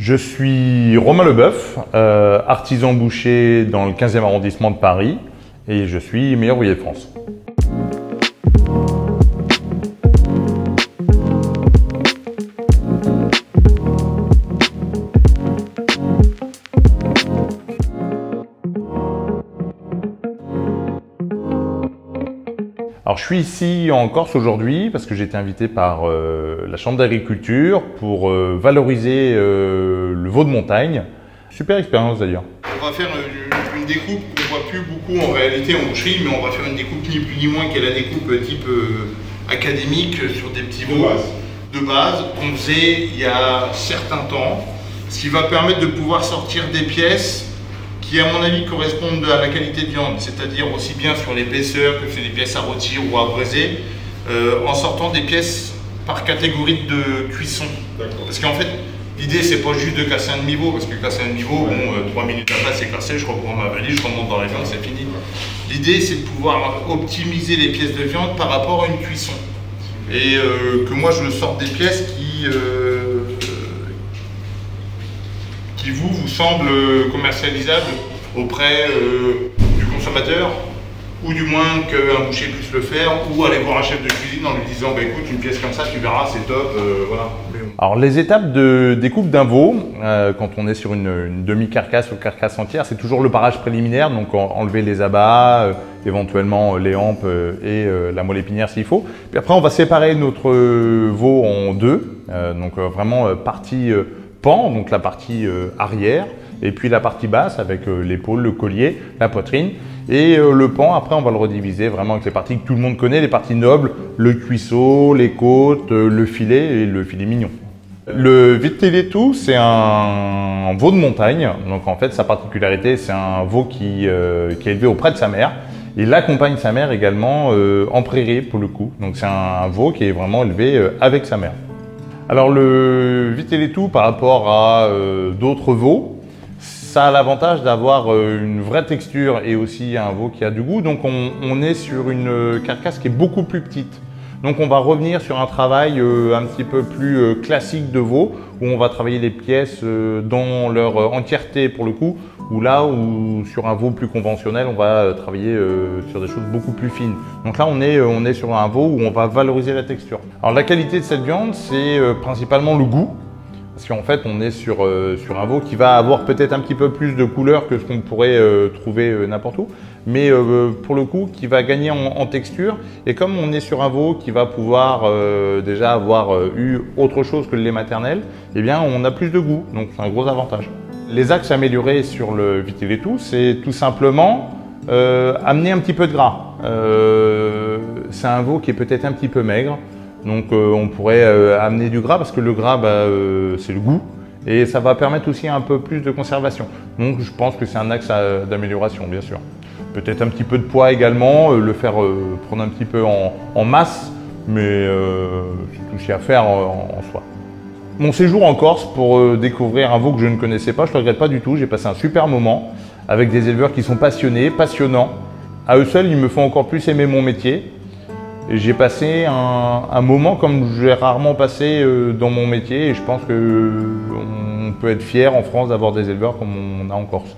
Je suis Romain Leboeuf, artisan boucher dans le 15e arrondissement de Paris et je suis meilleur ouvrier de France. Alors, je suis ici en Corse aujourd'hui parce que j'ai été invité par la Chambre d'agriculture pour valoriser le veau de montagne. Super expérience d'ailleurs. On va faire une découpe qu'on ne voit plus beaucoup en réalité en boucherie, mais on va faire une découpe ni plus ni moins qui est la découpe type académique sur des petits veaux de base qu'on faisait il y a certains temps, ce qui va permettre de pouvoir sortir des pièces qui à mon avis correspondent à la qualité de viande, c'est-à-dire aussi bien sur l'épaisseur que sur des pièces à rôtir ou à braiser, en sortant des pièces par catégorie de cuisson. Parce qu'en fait, l'idée c'est pas juste de casser un demi-veau, parce que casser un demi-veau, bon, 3 minutes après c'est cassé, je reprends ma valise, je remonte dans la viande, c'est fini. L'idée c'est de pouvoir optimiser les pièces de viande par rapport à une cuisson. Et que moi je sorte des pièces qui vous semble commercialisable auprès du consommateur, ou du moins qu'un boucher puisse le faire, ou aller voir un chef de cuisine en lui disant bah, écoute, une pièce comme ça, tu verras, c'est top, voilà. Alors les étapes de découpe d'un veau, quand on est sur une demi-carcasse ou carcasse entière, c'est toujours le parage préliminaire, donc enlever les abats, éventuellement les hampes et la moelle épinière s'il faut. Puis après on va séparer notre veau en deux, donc vraiment partie pan, donc la partie arrière, et puis la partie basse avec l'épaule, le collier, la poitrine. Et le pan, après, on va le rediviser vraiment avec les parties que tout le monde connaît, les parties nobles, le cuisseau, les côtes, le filet et le filet mignon. Le Vitelletto, c'est un veau de montagne. Donc en fait, sa particularité, c'est un veau qui est élevé auprès de sa mère. Il accompagne sa mère également en prairie pour le coup. Donc c'est un veau qui est vraiment élevé avec sa mère. Alors le Vitelletto par rapport à d'autres veaux, ça a l'avantage d'avoir une vraie texture et aussi un veau qui a du goût. Donc on est sur une carcasse qui est beaucoup plus petite. Donc on va revenir sur un travail un petit peu plus classique de veau, où on va travailler les pièces dans leur entièreté pour le coup, ou là où sur un veau plus conventionnel, on va travailler sur des choses beaucoup plus fines. Donc là on est sur un veau où on va valoriser la texture. Alors la qualité de cette viande, c'est principalement le goût. Parce qu'en fait, on est sur un veau qui va avoir peut-être un petit peu plus de couleur que ce qu'on pourrait trouver n'importe où, mais pour le coup, qui va gagner en texture. Et comme on est sur un veau qui va pouvoir déjà avoir eu autre chose que le lait maternel, eh bien, on a plus de goût, donc c'est un gros avantage. Les axes améliorés sur le Vitelletto, c'est tout simplement amener un petit peu de gras. C'est un veau qui est peut-être un petit peu maigre. Donc on pourrait amener du gras parce que le gras, c'est le goût et ça va permettre aussi un peu plus de conservation. Donc je pense que c'est un axe d'amélioration, bien sûr. Peut-être un petit peu de poids également, le faire prendre un petit peu en masse, mais c'est tout ce qu'il y a à faire en soi. Mon séjour en Corse pour découvrir un veau que je ne connaissais pas, je ne le regrette pas du tout. J'ai passé un super moment avec des éleveurs qui sont passionnés, passionnants. À eux seuls, ils me font encore plus aimer mon métier. J'ai passé un moment comme j'ai rarement passé dans mon métier et je pense qu'on peut être fier en France d'avoir des éleveurs comme on a en Corse.